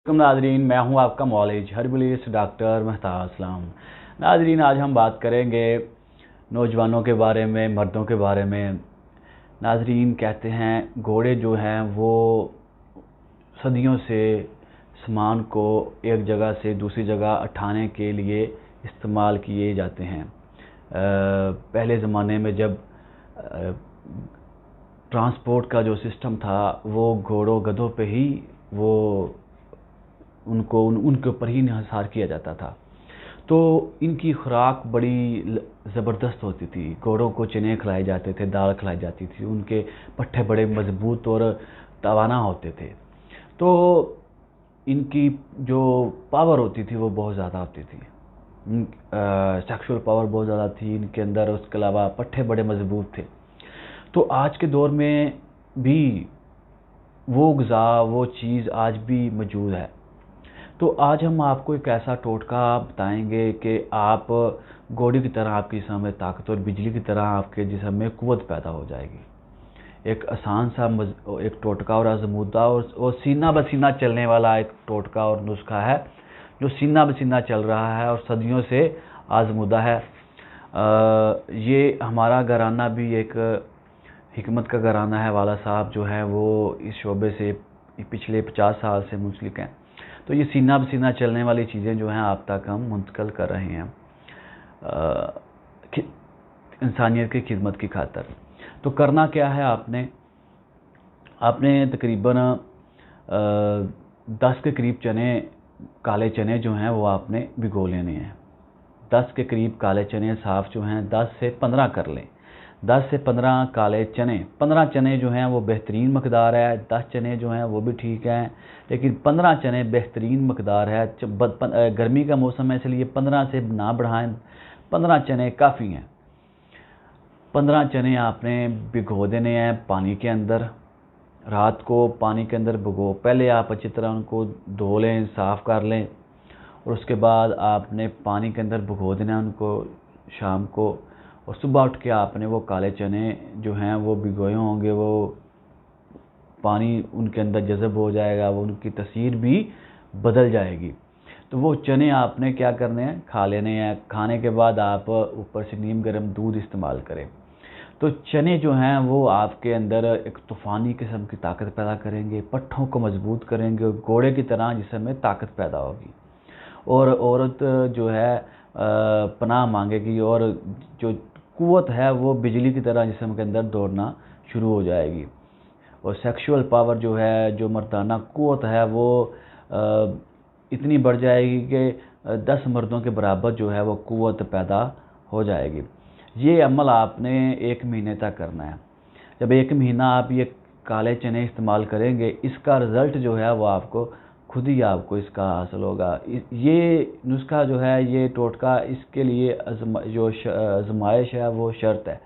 नाजरीन, मैं हूं आपका मौलिज हर्बलिस्ट डॉक्टर महताब इस्लाम। नाजरीन, आज हम बात करेंगे नौजवानों के बारे में, मर्दों के बारे में। नाजरीन, कहते हैं घोड़े जो हैं वो सदियों से सामान को एक जगह से दूसरी जगह उठाने के लिए इस्तेमाल किए जाते हैं। पहले ज़माने में जब ट्रांसपोर्ट का जो सिस्टम था वो घोड़ों गधों पे ही वो उनके ऊपर ही इंहिसार किया जाता था। तो इनकी खुराक बड़ी ज़बरदस्त होती थी। घोड़ों को चने खिलाए जाते थे, दाल खिलाई जाती थी, उनके पट्ठे बड़े मजबूत और तवाना होते थे। तो इनकी जो पावर होती थी वो बहुत ज़्यादा होती थी, सेक्सुअल पावर बहुत ज़्यादा थी इनके अंदर। उसके अलावा पट्ठे बड़े मजबूत थे। तो आज के दौर में भी वो ग़िज़ा, वो चीज़ आज भी मौजूद है। तो आज हम आपको एक ऐसा टोटका बताएंगे कि आप घोड़े की तरह आपके जिस्म में ताकत और बिजली की तरह आपके जिस्म में क़ुव्वत पैदा हो जाएगी। एक आसान सा एक टोटका और आज़मूदा और सीना बसीना चलने वाला एक टोटका और नुस्खा है जो सीना बसीना चल रहा है और सदियों से आज़मूदा है। ये हमारा घराना भी एक हिकमत का घराना है। वाला साहब जो है वो इस शोबे से पिछले 50 साल से मुंसलिक हैं। तो ये सीना बसीना चलने वाली चीज़ें जो हैं आप तक हम मुंतकिल कर रहे हैं इंसानियत की खिदमत की खातिर। तो करना क्या है, आपने तकरीबन 10 के करीब चने, काले चने जो हैं वो आपने भिगो लेने हैं। 10 के करीब काले चने साफ़ जो हैं 10 से 15 कर लें। 10 से 15 काले चने, 15 चने जो हैं वो बेहतरीन मकदार है। 10 चने जो हैं वो भी ठीक हैं, लेकिन 15 चने बेहतरीन मकदार है। गर्मी का मौसम है इसलिए 15 से ना बढ़ाएं, 15 चने काफ़ी हैं। 15 चने आपने भिगो देने हैं पानी के अंदर। रात को पानी के अंदर भिगो, पहले आप अच्छी तरह उनको धो लें, साफ़ कर लें, और उसके बाद आपने पानी के अंदर भिगो देना उनको शाम को। और सुबह उठ के आपने वो काले चने जो हैं वो भिगोए होंगे, वो पानी उनके अंदर जज़ब हो जाएगा, वो उनकी तसीर भी बदल जाएगी। तो वो चने आपने क्या करने हैं, खा लेने हैं। खाने के बाद आप ऊपर से नीम गर्म दूध इस्तेमाल करें। तो चने जो हैं वो आपके अंदर एक तूफ़ानी किस्म की ताकत पैदा करेंगे, पट्ठों को मजबूत करेंगे, घोड़े की तरह जिस्म में ताकत पैदा होगी। और औरत जो है पनाह मांगेगी और जो क़ुव्वत है वो बिजली की तरह जिस्म के अंदर दौड़ना शुरू हो जाएगी। और सेक्सुअल पावर जो है, जो मर्दाना क़ुव्वत है वो इतनी बढ़ जाएगी कि 10 मर्दों के बराबर जो है वो क़ुव्वत पैदा हो जाएगी। ये अमल आपने 1 महीने तक करना है। जब 1 महीना आप ये काले चने इस्तेमाल करेंगे, इसका रिज़ल्ट जो है वो आपको खुद ही आपको इसका हासिल होगा। ये नुस्खा जो है, ये टोटका, इसके लिए जो आज़माइश है वो शर्त है।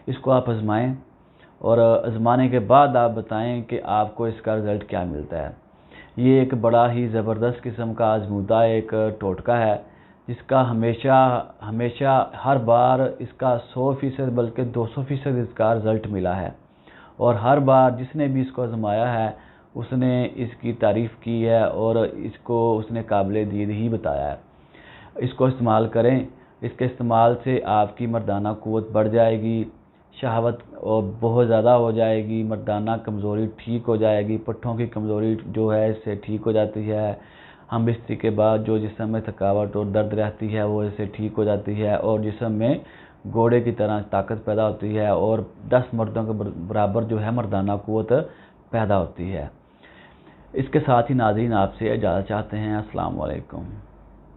इसको आप आज़माएं और आज़माने के बाद आप बताएं कि आपको इसका रिज़ल्ट क्या मिलता है। ये एक बड़ा ही ज़बरदस्त किस्म का आज़मूदा एक टोटका है जिसका हमेशा हर बार इसका 100% बल्कि 200% इसका रिज़ल्ट मिला है। और हर बार जिसने भी इसको आज़माया है उसने इसकी तारीफ़ की है और इसको उसने काबिल दीद ही बताया है। इसको इस्तेमाल करें। इसके इस्तेमाल से आपकी मर्दाना क़ुव्वत बढ़ जाएगी, शहावत और बहुत ज़्यादा हो जाएगी, मर्दाना कमज़ोरी ठीक हो जाएगी, पट्ठों की कमज़ोरी जो है इससे ठीक हो जाती है। हम बिस्तरी के बाद जो जिस्म में थकावट और दर्द रहती है वो इससे ठीक हो जाती है और जिस्म में घोड़े की तरह ताकत पैदा होती है और 10 मर्दों के बराबर जो है मर्दाना क़ुव्वत पैदा होती है। इसके साथ ही नाज़रीन आपसे इजाज़त चाहते हैं। अस्सलाम वालेकुम।